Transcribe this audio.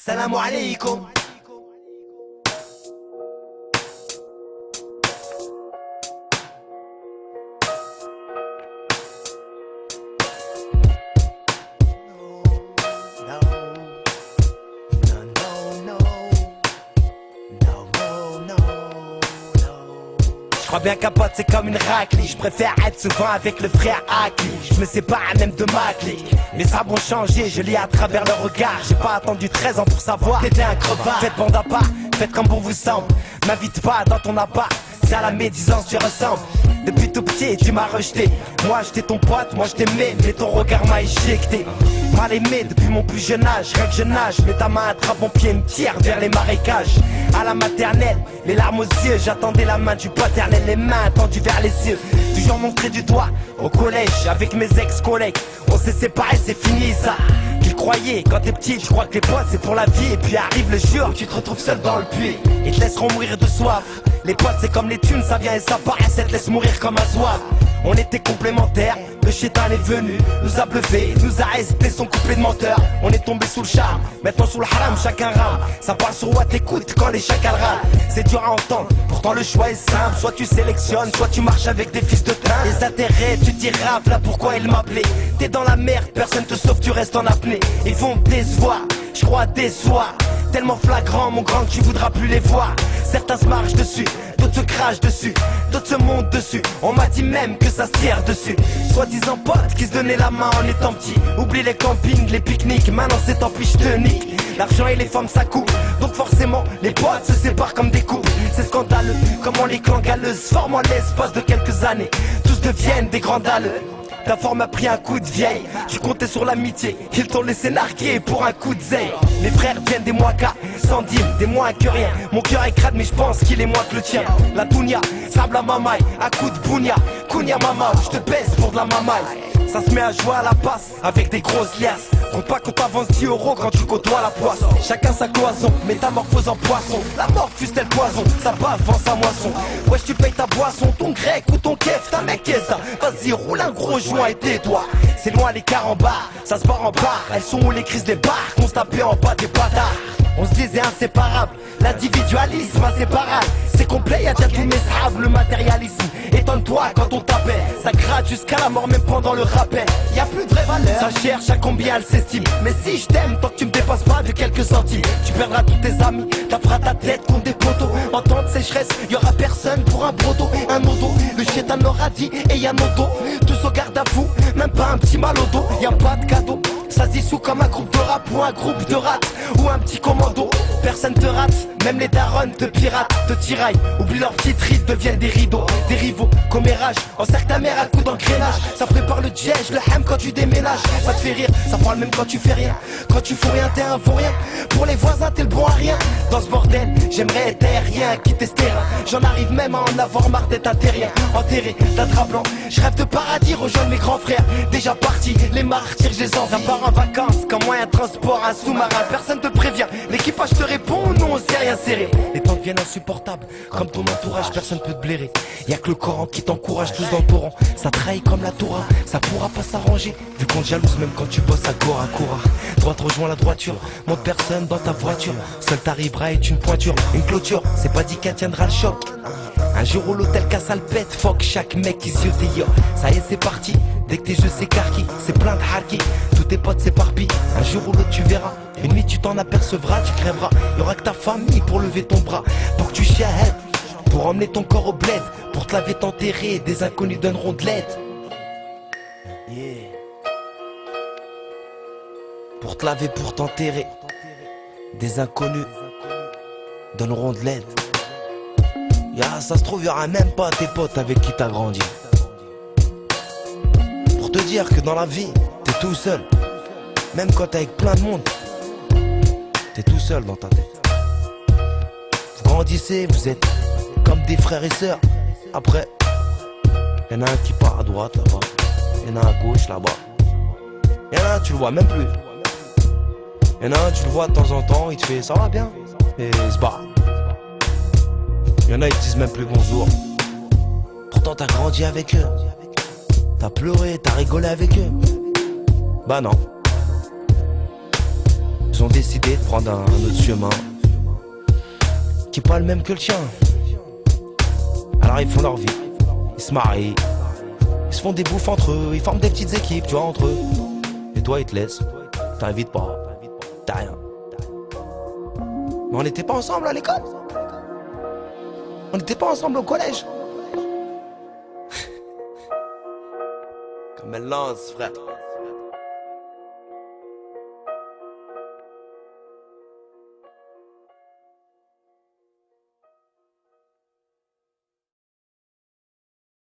Salam alaikum. Je crois bien qu'un pote c'est comme une raclée. Je préfère être souvent avec le frère Aki. Je me sépare même de ma clique. Les sables ont changé, je lis à travers leur regard. J'ai pas attendu 13 ans pour savoir t'étais un crevard. Faites bande à part, faites comme bon vous semble. M'invite pas dans ton appart, c'est à la médisance tu ressembles. Depuis tout petit tu m'as rejeté. Moi j'étais ton pote, moi je t'aimais, mais ton regard m'a éjecté. Mal aimé depuis mon plus jeune âge, rien que je nage. Mets ta main, attrape mon pied, me tire vers les marécages. À la maternelle, les larmes aux yeux, j'attendais la main du paternel, les mains tendues vers les cieux. Toujours montré du doigt, au collège, avec mes ex-collègues. On s'est séparés, c'est fini ça. Qu'ils croyaient, quand t'es petit, tu crois que les potes c'est pour la vie. Et puis arrive le jour où tu te retrouves seul dans le puits. Ils te laisseront mourir de soif. Les potes c'est comme les thunes, ça vient et ça part, et ça te laisse mourir comme un soif. On était complémentaires, le chétan est venu, nous a bluffé, nous a resté son couplet de menteur. On est tombé sous le charme, maintenant sous le haram, chacun rame. Ça parle sur what t'écoutes quand les chacals râlent. C'est dur à entendre, pourtant le choix est simple. Soit tu sélectionnes, soit tu marches avec des fils de train. Les intérêts, tu t'y rafles, là pourquoi il m'appelait. T'es dans la merde, personne te sauve, tu restes en apnée. Ils vont me décevoir, je crois décevoir. Tellement flagrant mon grand que tu voudras plus les voir. Certains se marchent dessus, d'autres se crachent dessus, d'autres se montent dessus. On m'a dit même que ça se tire dessus. Soi-disant potes qui se donnaient la main en étant petits. Oublie les campings, les pique-niques, maintenant c'est tant pis je te nique. L'argent et les femmes ça coupe, donc forcément les potes se séparent comme des couples. C'est scandaleux, comment les clans galeuses forment en l'espace de quelques années. Tous deviennent des grands dalleux. Ta forme a pris un coup de vieille. Tu comptais sur l'amitié, ils t'ont laissé narguer pour un coup de zeille. Mes frères viennent des mois-cas, sans dîme, des moins que rien. Mon cœur est crade mais je pense qu'il est moins que le tien. La dounia, sable à mamaille, à coup de bounia. Kounia mama, je te baisse pour de la mamaille. Ça se met à jouer à la passe avec des grosses liasses. Compte pas qu'on t'avance 10 € quand tu côtoies la poisson. Chacun sa cloison, métamorphose en poisson. La mort fuse-t-elle poison, ça bat avant sa moisson. Wesh tu payes ta boisson, ton grec ou ton kef, ta mec qu'est-ce ça. Vas-y roule un gros joint et tais-toi. C'est loin les carambars, ça se barre en barre. Elles sont où les crises des bars, qu'on se tapait en bas des bâtards. On se disait inséparables, l'individualisme inséparable. C'est complet, y'a déjà tous mes sables, le matérialisme. Étonne-toi quand on t'appelle, ça gratte jusqu'à la mort même pendant le rappel. Y'a plus de vraie valeur, ça cherche à combien elle s'estime. Mais si je t'aime, tant que tu me dépasses pas de quelques centimes, tu perdras tous tes amis, taperas ta tête contre des poteaux. En temps de sécheresse, y'aura personne pour un proto, un modo. Le chétan l'aura dit et y'a nos dos. Tous au garde à vous, même pas un petit mal au dos. Y'a pas de cadeau, ça se dissout comme un groupe de rap ou un groupe de rats ou un petit commando. Personne te rate, même les darons te piratent, te tiraillent. Oublie leurs petites rides, deviennent des rideaux, des rivaux. Commérage, encercle ta mère à coups d'engrenage. Ça prépare le jet, le ham quand tu déménages. Ça te fait rire, ça parle même quand tu fais rien. Quand tu fous rien, t'es un vaut rien. Pour les voisins, t'es le bon à rien. Dans ce bordel, j'aimerais être aérien, quitter ce terrain. J'en arrive même à en avoir marre d'être un terrien. Enterré d'un drap blanc, je rêve de paradis, rejoindre mes grands frères. Déjà partis, les martyrs, je les envie. Ça part en vacances, comme moyen de transport, un sous-marin. Personne te prévient, l'équipage te répond, non, on sait rien serré. Les temps deviennent insupportables, comme ton entourage, personne peut te blairer. Y'a que le Coran qui t'encourage, tous dans le torrent. Ça trahit comme la Torah, ça pourra pas s'arranger. Vu qu'on te jalouse même quand tu bosses à Gora Koura. Droite rejoint la droiture, monte personne dans ta voiture. Seul t'arrivera est une pointure, une clôture. C'est pas dit qu'elle tiendra le choc. Un jour où l'hôtel casse le pète, fuck chaque mec qui se yo. Ça y est c'est parti, dès que tes jeux s'écarquillent, c'est plein de harki. Tous tes potes s'éparpillent, un jour ou l'autre tu verras. Une nuit tu t'en apercevras, tu crèveras. Y'aura que ta famille pour lever ton bras, pour que tu chiahes, pour emmener ton corps au bled, pour te laver t'enterrer, des inconnus donneront de l'aide. Yeah. Pour te laver, pour t'enterrer, des inconnus donneront de l'aide. Ça se trouve, y'aura même pas tes potes avec qui t'as grandi. Pour te dire que dans la vie, t'es tout seul. Même quand t'es avec plein de monde, t'es tout seul dans ta tête. Vous grandissez, vous êtes comme des frères et sœurs. Après, y'en a un qui part à droite là-bas, y'en a un à gauche là-bas. Y'en a un, tu le vois même plus. Y'en a un, tu le vois de temps en temps, il te fait ça va bien, et il se barre. Y'en a, ils te disent même plus bonjour. Pourtant t'as grandi avec eux. T'as pleuré, t'as rigolé avec eux. Bah non. Ils ont décidé de prendre un autre chemin qui est pas le même que le tien. Alors ils font leur vie, ils se marient, ils se font des bouffes entre eux, ils forment des petites équipes, tu vois, entre eux. Et toi, ils te laissent, t'invites pas, t'as rien. Mais on n'était pas ensemble à l'école. On n'était pas ensemble au collège. Comme elle lance, frère.